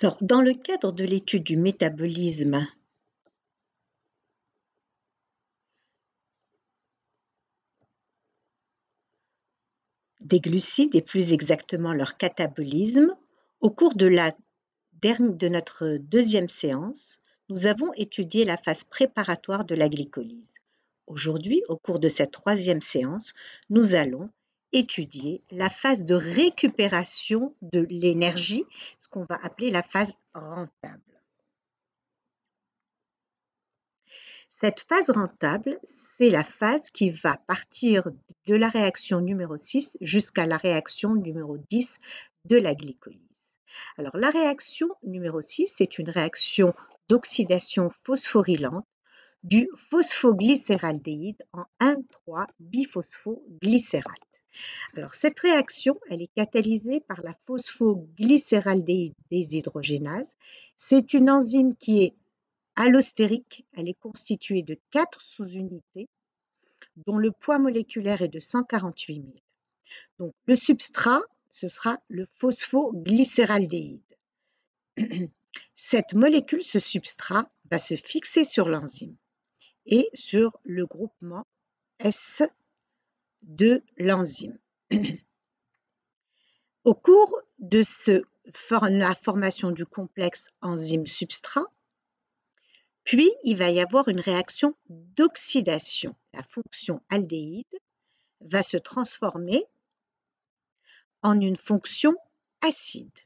Alors, dans le cadre de l'étude du métabolisme des glucides et plus exactement leur catabolisme, au cours de notre deuxième séance, nous avons étudié la phase préparatoire de la glycolyse. Aujourd'hui, au cours de cette troisième séance, nous allons étudier la phase de récupération de l'énergie, ce qu'on va appeler la phase rentable. Cette phase rentable, c'est la phase qui va partir de la réaction numéro 6 jusqu'à la réaction numéro 10 de la glycolyse. Alors, la réaction numéro 6, c'est une réaction d'oxydation phosphorylante du phosphoglycéraldéhyde en 1,3-biphosphoglycérate. Alors, cette réaction, elle est catalysée par la phosphoglycéraldéhyde déshydrogénase. C'est une enzyme qui est allostérique. Elle est constituée de 4 sous-unités dont le poids moléculaire est de 148 000. Donc, le substrat, ce sera le phosphoglycéraldéhyde. Cette molécule, ce substrat, va se fixer sur l'enzyme et sur le groupement S de l'enzyme. Au cours de la formation du complexe enzyme-substrat, puis il va y avoir une réaction d'oxydation. La fonction aldéhyde va se transformer en une fonction acide.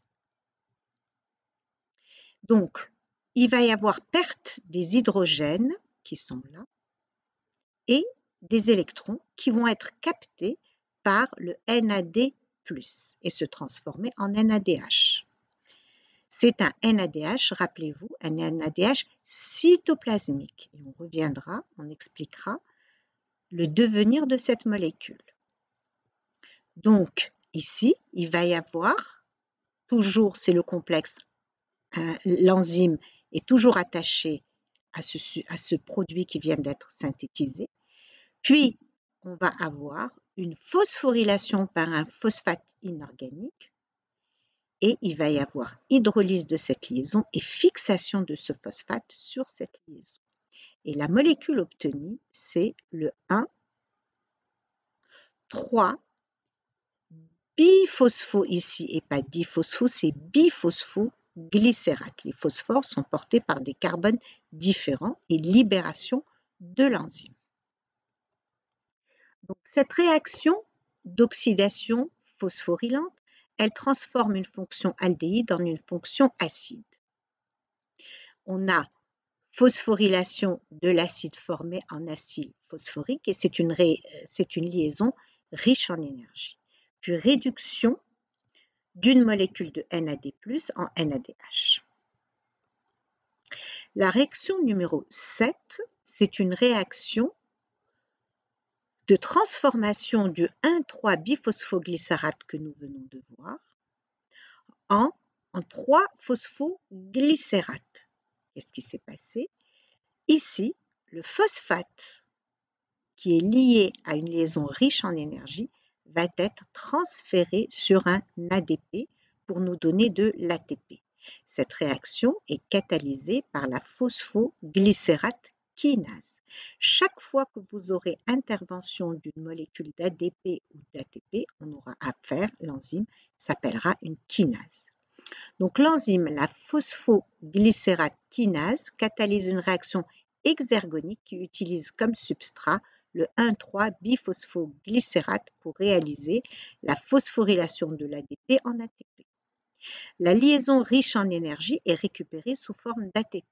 Donc, il va y avoir perte des hydrogènes qui sont là et des électrons qui vont être captés par le NAD+ et se transformer en NADH. C'est un NADH, rappelez-vous, un NADH cytoplasmique. Et on reviendra, on expliquera le devenir de cette molécule. Donc, ici, il va y avoir, toujours, c'est le complexe, l'enzyme est toujours attaché à ce produit qui vient d'être synthétisé. Puis, on va avoir une phosphorylation par un phosphate inorganique et il va y avoir hydrolyse de cette liaison et fixation de ce phosphate sur cette liaison. Et la molécule obtenue, c'est le 1,3-biphospho ici et pas diphospho, c'est biphosphoglycérate. Les phosphores sont portés par des carbones différents et libération de l'enzyme. Donc, cette réaction d'oxydation phosphorylante, elle transforme une fonction aldéhyde en une fonction acide. On a phosphorylation de l'acide formé en acide phosphorique et c'est une liaison riche en énergie. Puis réduction d'une molécule de NAD+ en NADH. La réaction numéro 7, c'est une réaction de transformation du 1,3-biphosphoglycérate que nous venons de voir en 3-phosphoglycérate. Qu'est-ce qui s'est passé? Ici, le phosphate qui est lié à une liaison riche en énergie va être transféré sur un ADP pour nous donner de l'ATP. Cette réaction est catalysée par la phosphoglycérate kinase. Chaque fois que vous aurez intervention d'une molécule d'ADP ou d'ATP, on aura à faire, l'enzyme s'appellera une kinase. Donc l'enzyme, la phosphoglycérate kinase, catalyse une réaction exergonique qui utilise comme substrat le 1,3-biphosphoglycérate pour réaliser la phosphorylation de l'ADP en ATP. La liaison riche en énergie est récupérée sous forme d'ATP.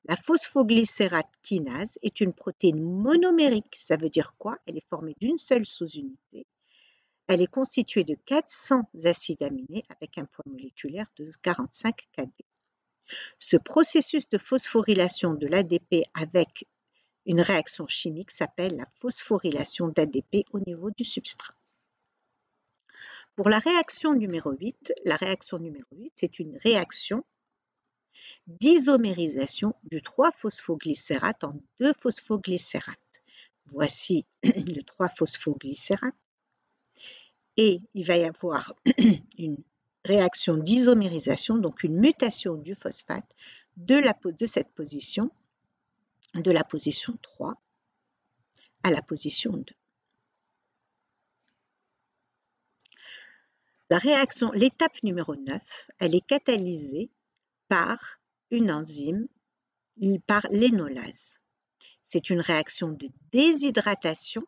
La phosphoglycérate kinase est une protéine monomérique. Ça veut dire quoi? Elle est formée d'une seule sous-unité. Elle est constituée de 400 acides aminés avec un poids moléculaire de 45 kD. Ce processus de phosphorylation de l'ADP avec une réaction chimique s'appelle la phosphorylation d'ADP au niveau du substrat. Pour la réaction numéro 8, c'est une réaction d'isomérisation du 3-phosphoglycérate en 2-phosphoglycérate. Voici le 3-phosphoglycérate. Et il va y avoir une réaction d'isomérisation, donc une mutation du phosphate de cette position, de la position 3 à la position 2. L'étape numéro 9, elle est catalysée par une enzyme, par l'énolase. C'est une réaction de déshydratation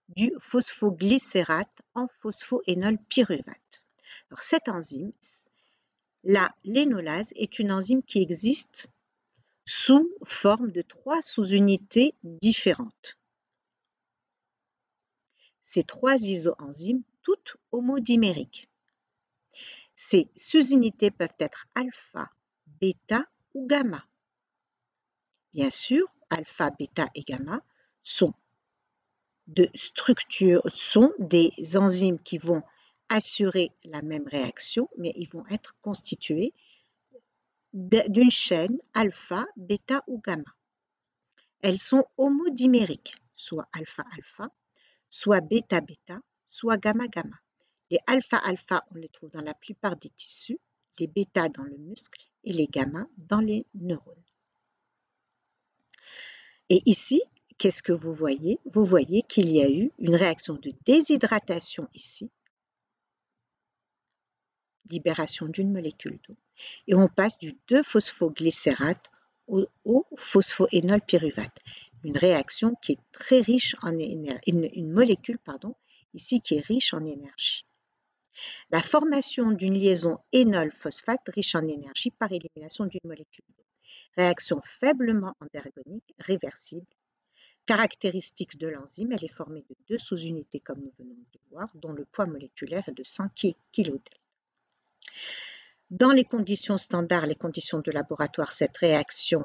du phosphoglycérate en phosphoénolpyruvate. Alors cette enzyme, l'énolase, est une enzyme qui existe sous forme de 3 sous-unités différentes. Ces 3 isoenzymes, toutes homodimériques. Ces sous-unités peuvent être alpha, bêta ou gamma. Bien sûr, alpha, bêta et gamma sont des enzymes qui vont assurer la même réaction, mais ils vont être constitués d'une chaîne alpha, bêta ou gamma. Elles sont homodimériques, soit alpha-alpha, soit bêta-bêta, soit gamma-gamma. Les alpha-alpha, on les trouve dans la plupart des tissus, les bêta dans le muscle et les gamma dans les neurones. Et ici, qu'est-ce que vous voyez? Vous voyez qu'il y a eu une réaction de déshydratation ici, libération d'une molécule d'eau, et on passe du 2-phosphoglycérate au phosphoénolpyruvate. Une réaction qui est très riche en énergie, une molécule, ici qui est riche en énergie. La formation d'une liaison énol-phosphate riche en énergie par élimination d'une molécule d'eau. Réaction faiblement endergonique, réversible. Caractéristique de l'enzyme, elle est formée de 2 sous-unités comme nous venons de voir, dont le poids moléculaire est de 100 kDa. Dans les conditions standards, les conditions de laboratoire, cette réaction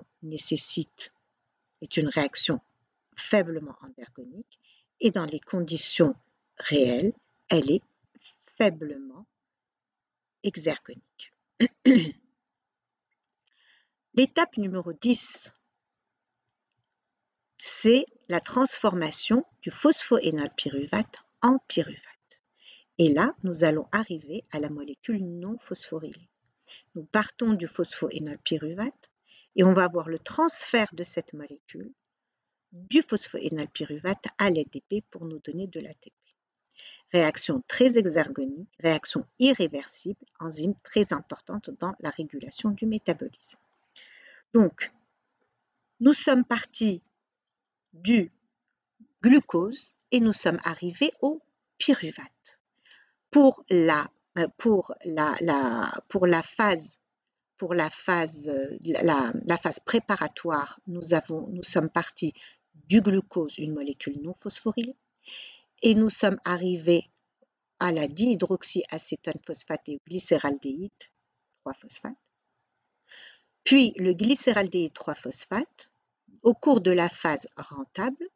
est une réaction faiblement endergonique, et dans les conditions réelles, elle est faiblement exergonique. L'étape numéro 10, c'est la transformation du phosphoénolpyruvate en pyruvate. Et là, nous allons arriver à la molécule non phosphorylée. Nous partons du phosphoénolpyruvate et on va avoir le transfert de cette molécule du phosphoénolpyruvate à l'ATP pour nous donner de l'ATP. Réaction très exergonique, réaction irréversible, enzyme très importante dans la régulation du métabolisme. Donc, nous sommes partis du glucose et nous sommes arrivés au pyruvate. Pour la phase préparatoire, nous sommes partis du glucose, une molécule non phosphorylée, et nous sommes arrivés à la dihydroxyacétone phosphate et au glycéraldéhyde 3-phosphate. Puis le glycéraldéhyde 3-phosphate, au cours de la phase rentable,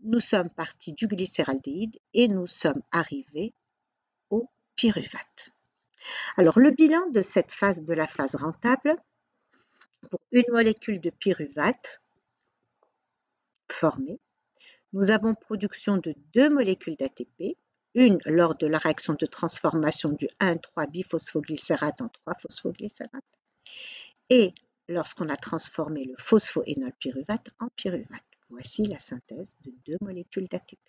nous sommes partis du glycéraldéhyde et nous sommes arrivés au pyruvate. Alors, le bilan de cette phase, de la phase rentable, pour une molécule de pyruvate formée, nous avons production de 2 molécules d'ATP, une lors de la réaction de transformation du 1,3-biphosphoglycérate en 3-phosphoglycérate, et lorsqu'on a transformé le phosphoénolpyruvate en pyruvate. Voici la synthèse de 2 molécules d'ATP,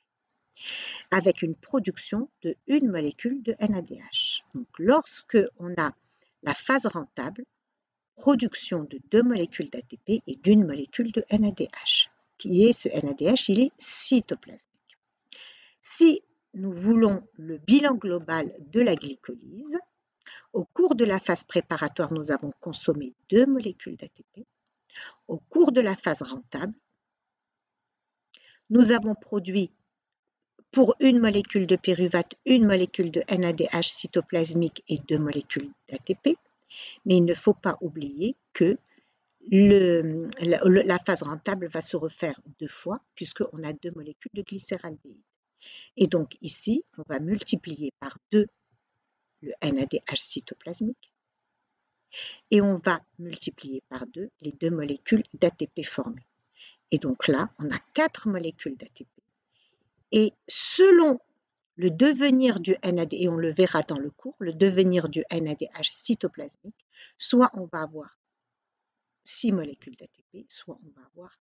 avec une production de 1 molécule de NADH. Donc, lorsque on a la phase rentable, production de 2 molécules d'ATP et d'1 molécule de NADH. Ce NADH, il est cytoplasmique. Si nous voulons le bilan global de la glycolyse, au cours de la phase préparatoire, nous avons consommé 2 molécules d'ATP. Au cours de la phase rentable, nous avons produit pour 1 molécule de pyruvate, 1 molécule de NADH cytoplasmique et 2 molécules d'ATP. Mais il ne faut pas oublier que la phase rentable va se refaire 2 fois puisqu'on a 2 molécules de glycéraldéhyde. Et donc ici, on va multiplier par 2 le NADH cytoplasmique et on va multiplier par 2 les 2 molécules d'ATP formées. Et donc là, on a 4 molécules d'ATP. Et selon le devenir du NAD, et on le verra dans le cours, le devenir du NADH cytoplasmique, soit on va avoir 6 molécules d'ATP, soit on va avoir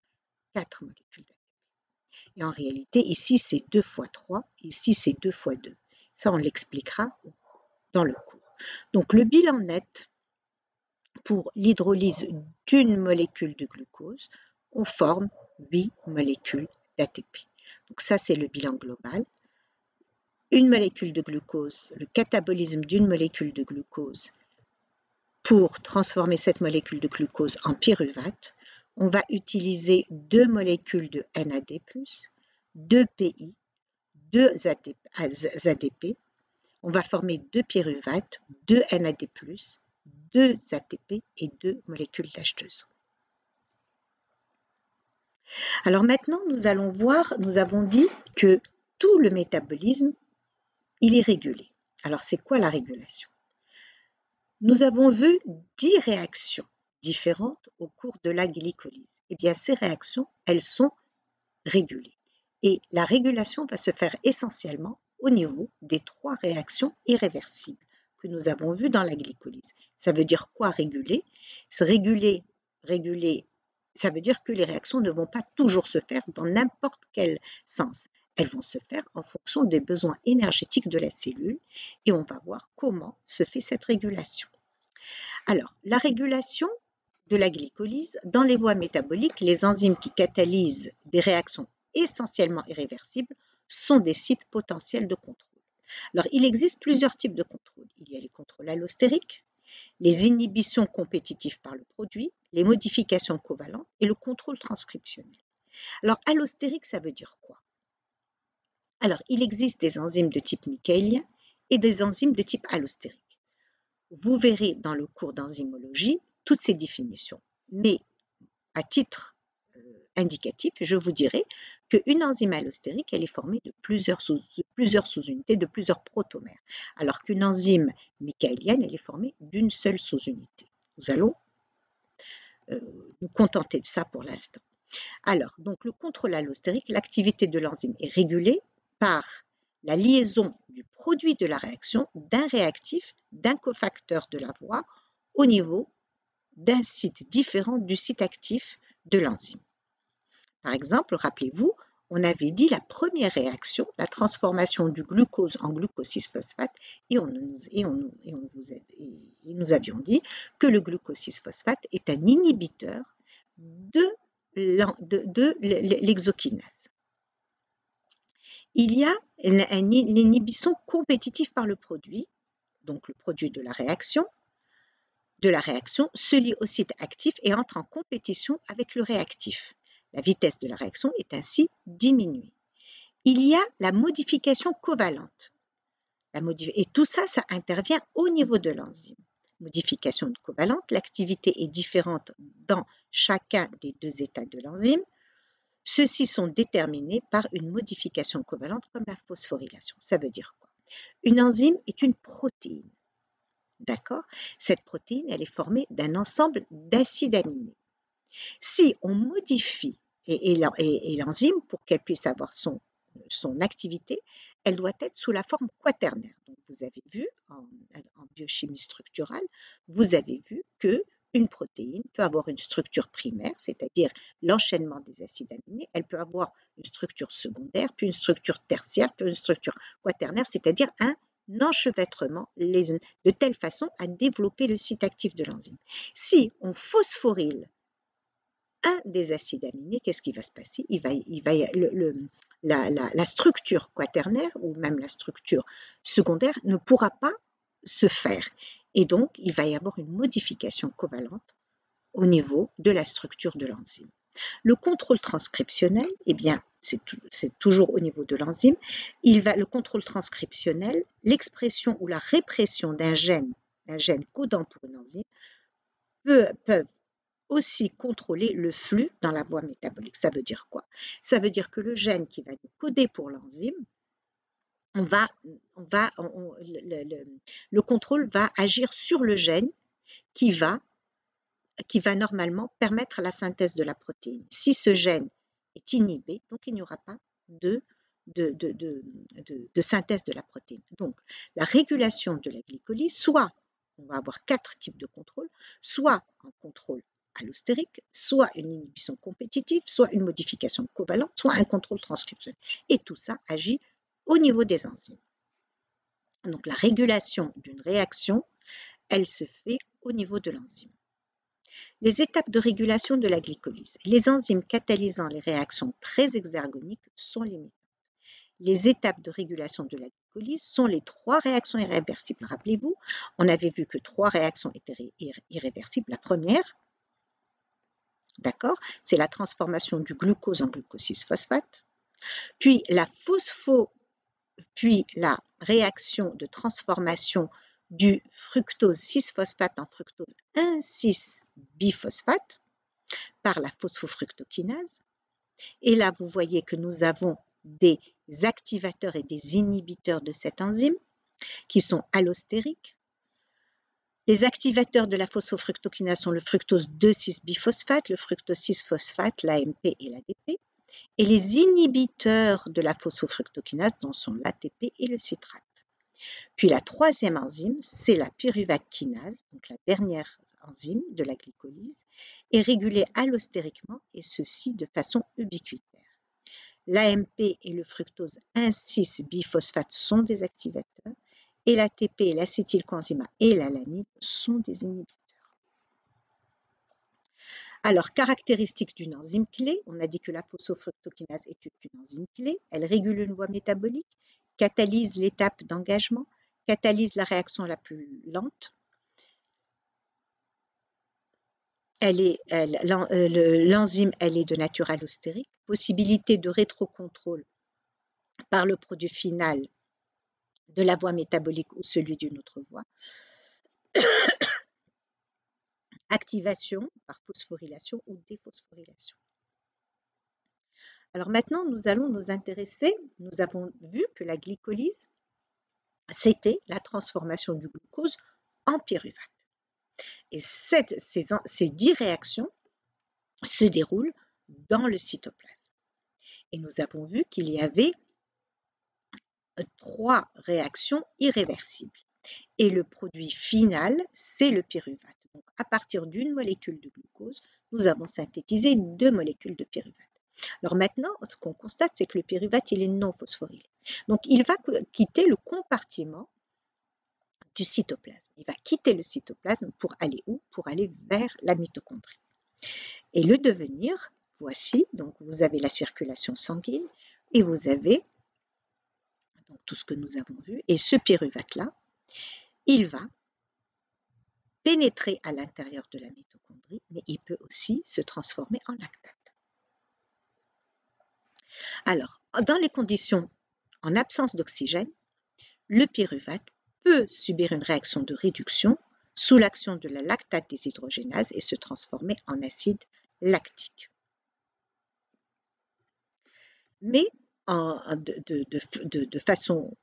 4 molécules d'ATP. Et en réalité, ici, c'est 2 fois 3, ici, c'est 2 fois 2. Ça, on l'expliquera dans le cours. Donc, le bilan net pour l'hydrolyse d'une molécule de glucose, on forme 8 molécules d'ATP. Donc, ça, c'est le bilan global. Une molécule de glucose, le catabolisme d'une molécule de glucose pour transformer cette molécule de glucose en pyruvate, on va utiliser 2 molécules de NAD+, 2 PI, 2 ADP, on va former 2 pyruvates, 2 NAD+, 2 ATP et 2 molécules d'H2O. Alors maintenant, nous allons voir, nous avons dit que tout le métabolisme, il est régulé. Alors c'est quoi la régulation? Nous avons vu 10 réactions différentes au cours de la glycolyse. Eh bien, ces réactions, elles sont régulées. Et la régulation va se faire essentiellement au niveau des 3 réactions irréversibles que nous avons vues dans la glycolyse. Ça veut dire quoi réguler? Réguler, ça veut dire que les réactions ne vont pas toujours se faire dans n'importe quel sens. Elles vont se faire en fonction des besoins énergétiques de la cellule et on va voir comment se fait cette régulation. Alors, la régulation de la glycolyse, dans les voies métaboliques, les enzymes qui catalysent des réactions essentiellement irréversibles sont des sites potentiels de contrôle. Alors, il existe plusieurs types de contrôle. Il y a les contrôles allostériques, les inhibitions compétitives par le produit, les modifications covalentes et le contrôle transcriptionnel. Alors, allostérique, ça veut dire quoi? Alors, il existe des enzymes de type michaélien et des enzymes de type allostérique. Vous verrez dans le cours d'enzymologie toutes ces définitions. Mais à titre indicatif, je vous dirai qu'une enzyme allostérique, elle est formée de plusieurs sous-unités, de plusieurs protomères, alors qu'une enzyme michaélienne, elle est formée d'une seule sous-unité. Nous allons nous contenter de ça pour l'instant. Alors, donc le contrôle allostérique, l'activité de l'enzyme est régulée par la liaison du produit de la réaction d'un réactif, d'un cofacteur de la voie au niveau d'un site différent du site actif de l'enzyme. Par exemple, rappelez-vous, on avait dit la première réaction, la transformation du glucose en glucose 6-phosphate, et nous avions dit que le glucose 6-phosphate est un inhibiteur de l'exokinase. Il y a l'inhibition compétitive par le produit, donc le produit de la réaction se lie au site actif et entre en compétition avec le réactif. La vitesse de la réaction est ainsi diminuée. Il y a la modification covalente. Et tout ça, ça intervient au niveau de l'enzyme. Modification covalente, l'activité est différente dans chacun des 2 états de l'enzyme. Ceux-ci sont déterminés par une modification covalente comme la phosphorylation. Ça veut dire quoi? Une enzyme est une protéine. D'accord? Cette protéine, elle est formée d'un ensemble d'acides aminés. Si on modifie, et l'enzyme, pour qu'elle puisse avoir son activité, elle doit être sous la forme quaternaire. Donc, vous avez vu, en biochimie structurale, vous avez vu qu'une protéine peut avoir une structure primaire, c'est-à-dire l'enchaînement des acides aminés, elle peut avoir une structure secondaire, puis une structure tertiaire, puis une structure quaternaire, c'est-à-dire un enchevêtrement de telle façon à développer le site actif de l'enzyme. Si on phosphoryle un des acides aminés, qu'est-ce qui va se passer? La structure quaternaire ou même la structure secondaire ne pourra pas se faire. Et donc, il va y avoir une modification covalente au niveau de la structure de l'enzyme. Le contrôle transcriptionnel, eh bien, c'est toujours au niveau de l'enzyme. Le contrôle transcriptionnel, l'expression ou la répression d'un gène codant pour une enzyme, peuvent aussi contrôler le flux dans la voie métabolique. Ça veut dire quoi? Ça veut dire que le gène qui va coder pour l'enzyme, le contrôle va agir sur le gène qui va normalement permettre la synthèse de la protéine. Si ce gène est inhibé, donc il n'y aura pas de de synthèse de la protéine. Donc, la régulation de la glycolyse, soit on va avoir 4 types de contrôle, soit un contrôle allostérique, soit une inhibition compétitive, soit une modification covalente, soit un contrôle transcriptionnel. Et tout ça agit au niveau des enzymes. Donc, la régulation d'une réaction, elle se fait au niveau de l'enzyme. Les étapes de régulation de la glycolyse. Les enzymes catalysant les réactions très exergoniques sont limitées. Les étapes de régulation de la glycolyse sont les 3 réactions irréversibles. Rappelez-vous, on avait vu que 3 réactions étaient irréversibles. La première, d'accord, c'est la transformation du glucose en glucose 6-phosphate, puis la réaction de transformation du fructose 6-phosphate en fructose 1,6-biphosphate par la phosphofructokinase. Et là, vous voyez que nous avons des activateurs et des inhibiteurs de cette enzyme qui sont allostériques. Les activateurs de la phosphofructokinase sont le fructose 2,6-biphosphate, le fructose 6-phosphate, l'AMP et l'ADP. Et les inhibiteurs de la phosphofructokinase dont sont l'ATP et le citrate. Puis la troisième enzyme, c'est la pyruvate kinase, donc la dernière enzyme de la glycolyse, est régulée allostériquement et ceci de façon ubiquitaire. L'AMP et le fructose 1,6-biphosphate sont des activateurs et l'ATP et l'acétylcoenzyme A et l'alanine sont des inhibiteurs. Alors, caractéristiques d'une enzyme clé, on a dit que la phosphofructokinase est une enzyme clé, elle régule une voie métabolique, catalyse l'étape d'engagement, catalyse la réaction la plus lente. L'enzyme, elle est de nature allostérique, possibilité de rétrocontrôle par le produit final de la voie métabolique ou celui d'une autre voie. Activation par phosphorylation ou déphosphorylation. Alors maintenant, nous allons nous intéresser, nous avons vu que la glycolyse, c'était la transformation du glucose en pyruvate. Et ces 10 réactions se déroulent dans le cytoplasme. Et nous avons vu qu'il y avait 3 réactions irréversibles. Et le produit final, c'est le pyruvate. Donc, à partir d'une molécule de glucose, nous avons synthétisé 2 molécules de pyruvate. Alors maintenant, ce qu'on constate, c'est que le pyruvate, il est non phosphorylé. Donc, il va quitter le compartiment du cytoplasme. Il va quitter le cytoplasme pour aller où? Pour aller vers la mitochondrie. Et le devenir, voici, donc vous avez la circulation sanguine et vous avez donc, tout ce que nous avons vu. Et ce pyruvate-là, il va pénétrer à l'intérieur de la mitochondrie, mais il peut aussi se transformer en lactate. Alors, dans les conditions en absence d'oxygène, le pyruvate peut subir une réaction de réduction sous l'action de la lactate déshydrogénase et se transformer en acide lactique. Mais de façon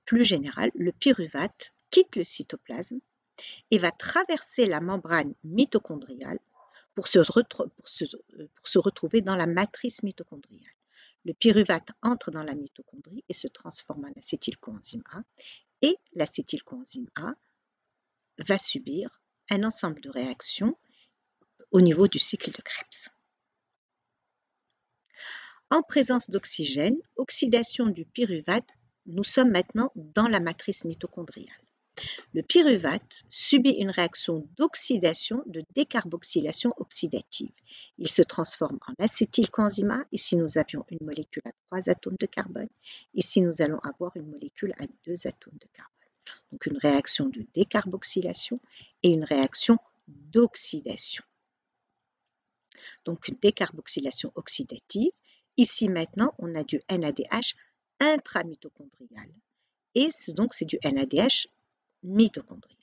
plus générale, le pyruvate quitte le cytoplasme et va traverser la membrane mitochondriale pour se retrouver dans la matrice mitochondriale. Le pyruvate entre dans la mitochondrie et se transforme en acétylcoenzyme A. Et l'acétylcoenzyme A va subir un ensemble de réactions au niveau du cycle de Krebs. En présence d'oxygène, oxydation du pyruvate, nous sommes maintenant dans la matrice mitochondriale. Le pyruvate subit une réaction d'oxydation, de décarboxylation oxydative. Il se transforme en acétylcoenzyme A. Ici, nous avions une molécule à 3 atomes de carbone. Ici, nous allons avoir une molécule à 2 atomes de carbone. Donc, une réaction de décarboxylation et une réaction d'oxydation. Donc, une décarboxylation oxydative. Ici, maintenant, on a du NADH intramitochondrial. Et donc, c'est du NADH mitochondrial.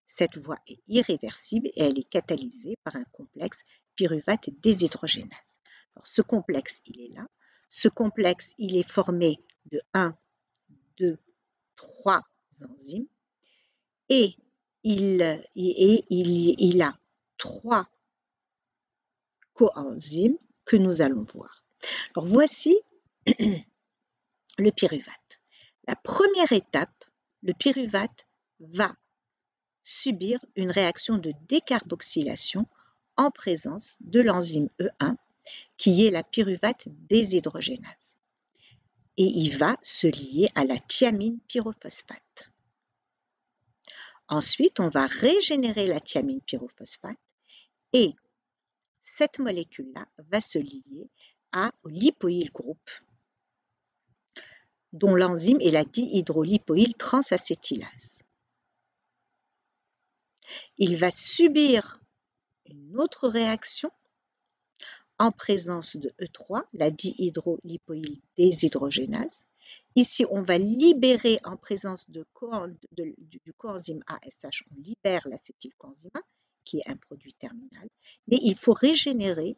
Cette voie est irréversible et elle est catalysée par un complexe pyruvate déshydrogénase. Alors, ce complexe, il est là. Ce complexe, il est formé de 1, 2, 3 enzymes et il a 3 coenzymes que nous allons voir. Alors, voici le pyruvate. La première étape, le pyruvate va subir une réaction de décarboxylation en présence de l'enzyme E1 qui est la pyruvate déshydrogénase. Et il va se lier à la thiamine pyrophosphate. Ensuite, on va régénérer la thiamine pyrophosphate et cette molécule-là va se lier au lipoyl groupe dont l'enzyme est la dihydrolipoyl transacétylase. Il va subir une autre réaction en présence de E3, la dihydrolipoyl déshydrogénase. Ici, on va libérer en présence du coenzyme ASH, on libère l'acétylcoenzyme A, qui est un produit terminal, mais il faut régénérer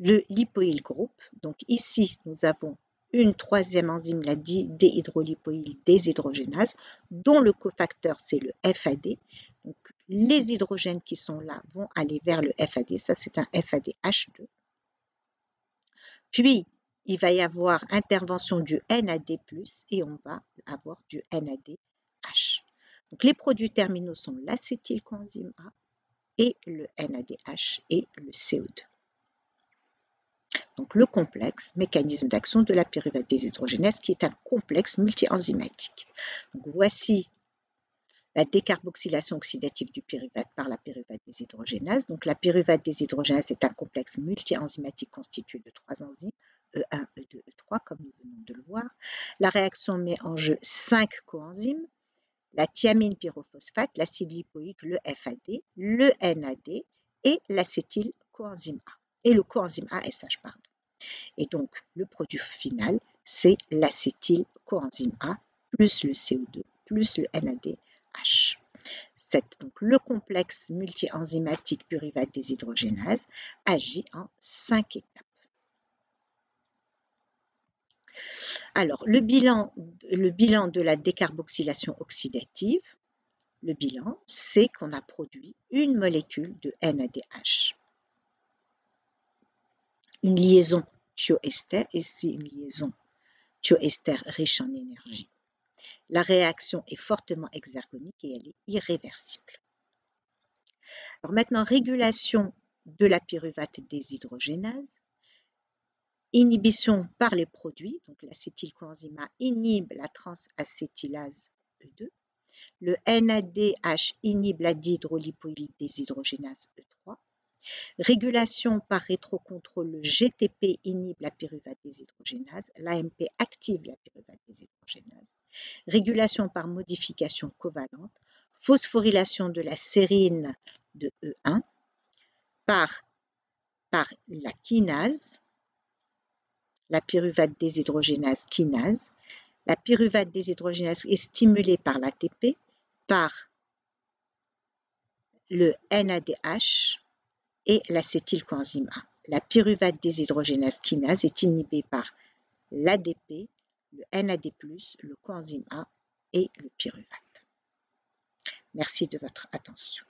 le lipoyl groupe. Donc ici, nous avons une troisième enzyme, la dihydrolipoyl déshydrogénase, dont le cofacteur, c'est le FAD. Donc, les hydrogènes qui sont là vont aller vers le FAD, ça c'est un FADH2. Puis, il va y avoir intervention du NAD+, et on va avoir du NADH. Donc, les produits terminaux sont l'acétylcoenzyme A et le NADH et le CO2. Donc, le complexe mécanisme d'action de la pyruvate déshydrogénase qui est un complexe multi-enzymatique. Donc, voici la décarboxylation oxydative du pyruvate par la pyruvate déshydrogénase. Donc, la pyruvate déshydrogénase est un complexe multi-enzymatique constitué de 3 enzymes, E1, E2, E3, comme nous venons de le voir. La réaction met en jeu 5 coenzymes, la thiamine pyrophosphate, l'acide lipoïque, le FAD, le NAD et l'acétylcoenzyme A, et le coenzyme ASH, pardon. Et donc, le produit final, c'est l'acétylcoenzyme A plus le CO2 plus le NADH. Donc, le complexe multi-enzymatique pyruvate déshydrogénase agit en 5 étapes. Alors, le bilan de la décarboxylation oxydative, le bilan, c'est qu'on a produit une molécule de NADH. Une liaison thioester, ici une liaison thioester riche en énergie. La réaction est fortement exergonique et elle est irréversible. Alors maintenant, régulation de la pyruvate déshydrogénase, inhibition par les produits, donc l'acétylcoenzyme A inhibe la transacétylase E2, le NADH inhibe la dihydrolipoyl déshydrogénase E3, régulation par rétrocontrôle, le GTP inhibe la pyruvate déshydrogénase, l'AMP active la pyruvate déshydrogénase, régulation par modification covalente, phosphorylation de la sérine de E1 par la kinase, la pyruvate déshydrogénase kinase. La pyruvate déshydrogénase est stimulée par l'ATP, par le NADH et l'acétylcoenzyme A. La pyruvate déshydrogénase kinase est inhibée par l'ADP, le NAD+, le coenzyme A et le pyruvate. Merci de votre attention.